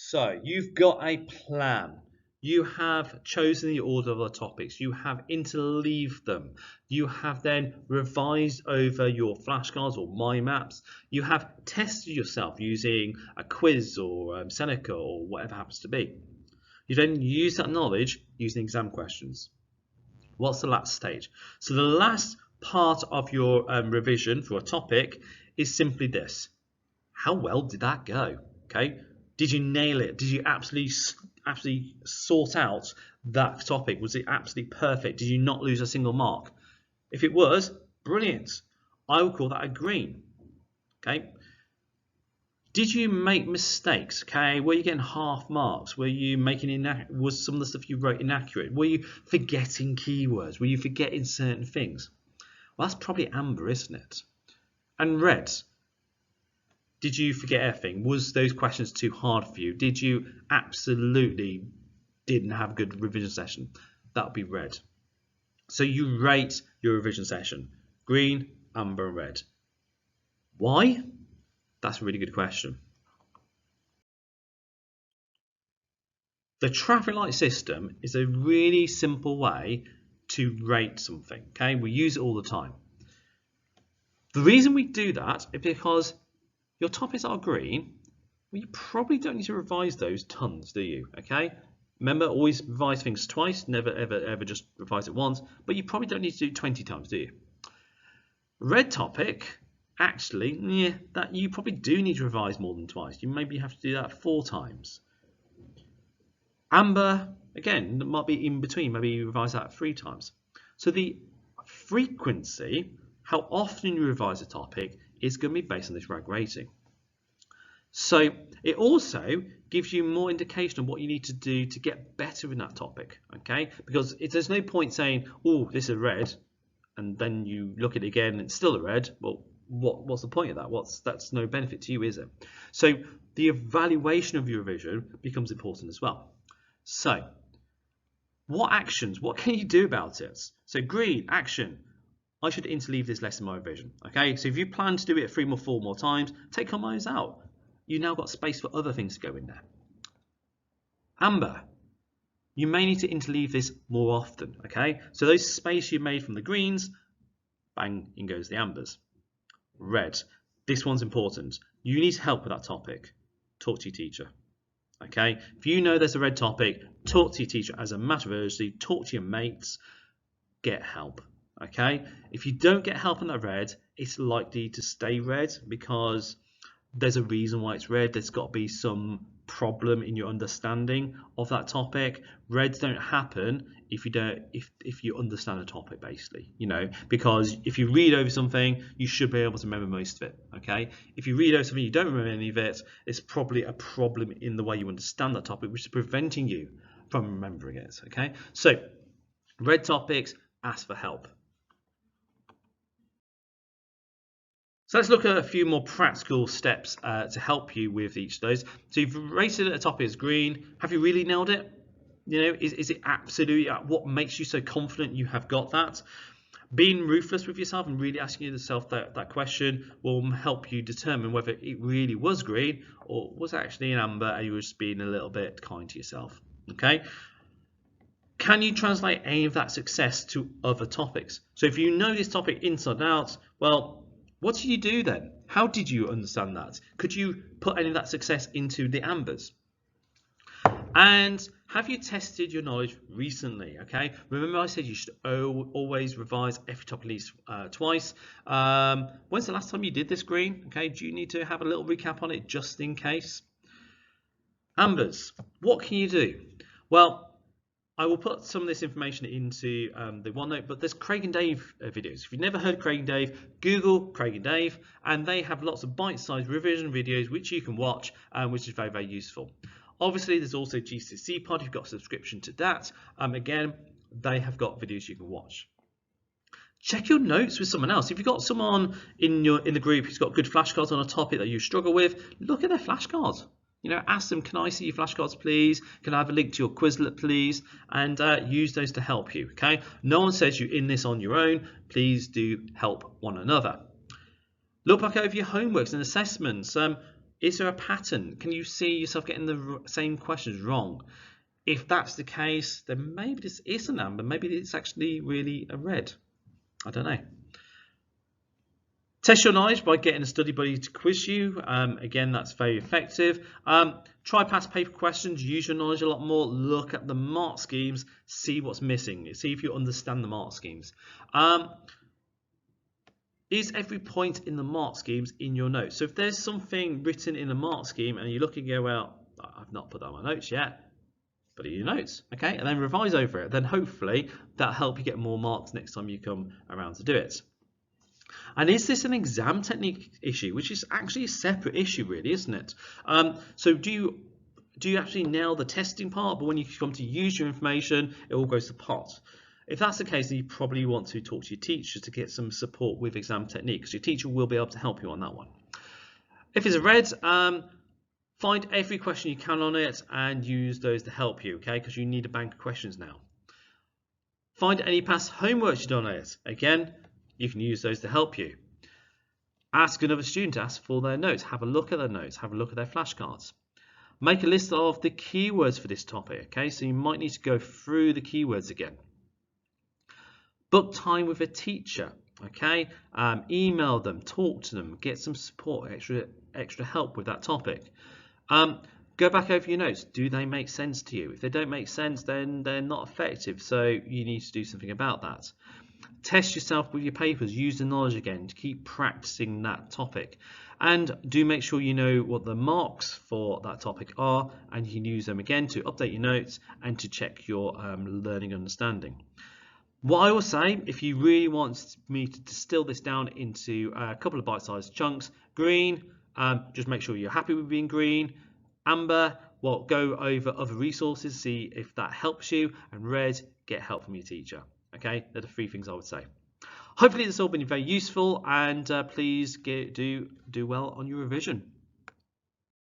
So you've got a plan. You have chosen the order of the topics. You have interleaved them. You have then revised over your flashcards or mind maps. You have tested yourself using a quiz or Seneca or whatever happens to be. You then use that knowledge using exam questions. What's the last stage? So the last part of your revision for a topic is simply this. How well did that go? Okay. Did you nail it? Did you absolutely sort out that topic? Was it absolutely perfect? Did you not lose a single mark? If it was, brilliant. I would call that a green. Okay. Did you make mistakes? Okay. Were you getting half marks? Were you making was some of the stuff you wrote inaccurate? Were you forgetting keywords? Were you forgetting certain things? Well, that's probably amber, isn't it? And red. Did you forget everything? Was those questions too hard for you? Did you absolutely didn't have a good revision session? That would be red. So you rate your revision session. Green, amber, and red. Why? That's a really good question. The traffic light system is a really simple way to rate something. Okay, we use it all the time. The reason we do that is because your topics are green. Well, you probably don't need to revise those tons, do you? Okay. Remember, always revise things twice. Never, ever just revise it once. But you probably don't need to do 20 times, do you? Red topic, actually, yeah, that you probably do need to revise more than twice. You maybe have to do that 4 times. Amber, again, might be in between. Maybe you revise that 3 times. So the frequency, how often you revise a topic, is going to be based on this RAG rating. So it also gives you more indication of what you need to do to get better in that topic, okay? Because there's no point saying, oh, this is red, and then you look at it again and it's still a red. Well, what's the point of that? That's no benefit to you, is it? So the evaluation of your revision becomes important as well. So what actions, what can you do about it? So green, action. I should interleave this lesson in my revision. Okay, so if you plan to do it 3 more, 4 more times, take commas out. You've now got space for other things to go in there. Amber, you may need to interleave this more often. Okay, so those space you made from the greens, bang, in goes the ambers. Red, this one's important. You need help with that topic. Talk to your teacher. Okay, if you know there's a red topic, talk to your teacher as a matter of urgency. Talk to your mates. Get help. Okay, if you don't get help on that red, it's likely to stay red because there's a reason why it's red. There's got to be some problem in your understanding of that topic. Reds don't happen if you understand a topic, basically, you know, because if you read over something, you should be able to remember most of it. Okay, if you read over something you don't remember any of it, it's probably a problem in the way you understand that topic, which is preventing you from remembering it. Okay, so red topics, ask for help. So let's look at a few more practical steps to help you with each of those. So you've rated a topic as green. Have you really nailed it? You know, is it absolutely, what makes you so confident you have got that? Being ruthless with yourself and really asking yourself that question will help you determine whether it really was green or was actually an amber and you were just being a little bit kind to yourself. Okay. Can you translate any of that success to other topics? So if you know this topic inside out, well, what did you do then? How did you understand that? Could you put any of that success into the ambers? And have you tested your knowledge recently? Okay, remember I said you should always revise every topic at least twice. When's the last time you did this, green? Okay, do you need to have a little recap on it just in case? Ambers, what can you do? Well, I will put some of this information into the OneNote, but there's Craig and Dave videos. If you've never heard Craig and Dave, Google Craig and Dave, and they have lots of bite-sized revision videos which you can watch, which is very, very useful. Obviously, there's also GCSE Pod. You've got a subscription to that. Again, they have got videos you can watch. Check your notes with someone else. If you've got someone in the group who's got good flashcards on a topic that you struggle with, look at their flashcards. You know, ask them, can I see your flashcards, please? Can I have a link to your Quizlet, please? And use those to help you, okay? No one says you're in this on your own. Please do help one another. Look back over your homeworks and assessments. Is there a pattern? Can you see yourself getting the same questions wrong? If that's the case, then maybe this is an amber, maybe it's actually really a red. I don't know. Test your knowledge by getting a study buddy to quiz you. Again, that's very effective. Try past paper questions, use your knowledge a lot more, look at the mark schemes, see what's missing, see if you understand the mark schemes. Is every point in the mark schemes in your notes? So if there's something written in a mark scheme and you look and go, well, I've not put that on my notes yet, put it in your notes, okay? And then revise over it. Then hopefully that'll help you get more marks next time you come around to do it. And is this an exam technique issue, which is actually a separate issue really, isn't it? So do you actually nail the testing part, but when you come to use your information, it all goes to pot? If that's the case, then you probably want to talk to your teacher to get some support with exam technique, because your teacher will be able to help you on that one. If it's a red, find every question you can on it and use those to help you, okay? Because you need a bank of questions now. Find any past homework you've done on it. Again, you can use those to help you. Ask another student to ask for their notes. Have a look at their notes. Have a look at their flashcards. Make a list of the keywords for this topic, okay? So you might need to go through the keywords again. Book time with a teacher, okay? Email them, talk to them, get some support, extra help with that topic. Go back over your notes. Do they make sense to you? If they don't make sense, then they're not effective. So you need to do something about that. Test yourself with your papers. Use the knowledge again to keep practicing that topic. And do make sure you know what the marks for that topic are, and you can use them again to update your notes and to check your learning understanding. What I will say, if you really want me to distill this down into a couple of bite-sized chunks, green, just make sure you're happy with being green. Amber, well, go over other resources, see if that helps you. And red, get help from your teacher. Okay, they're the 3 things I would say. Hopefully this has all been very useful, and please do well on your revision.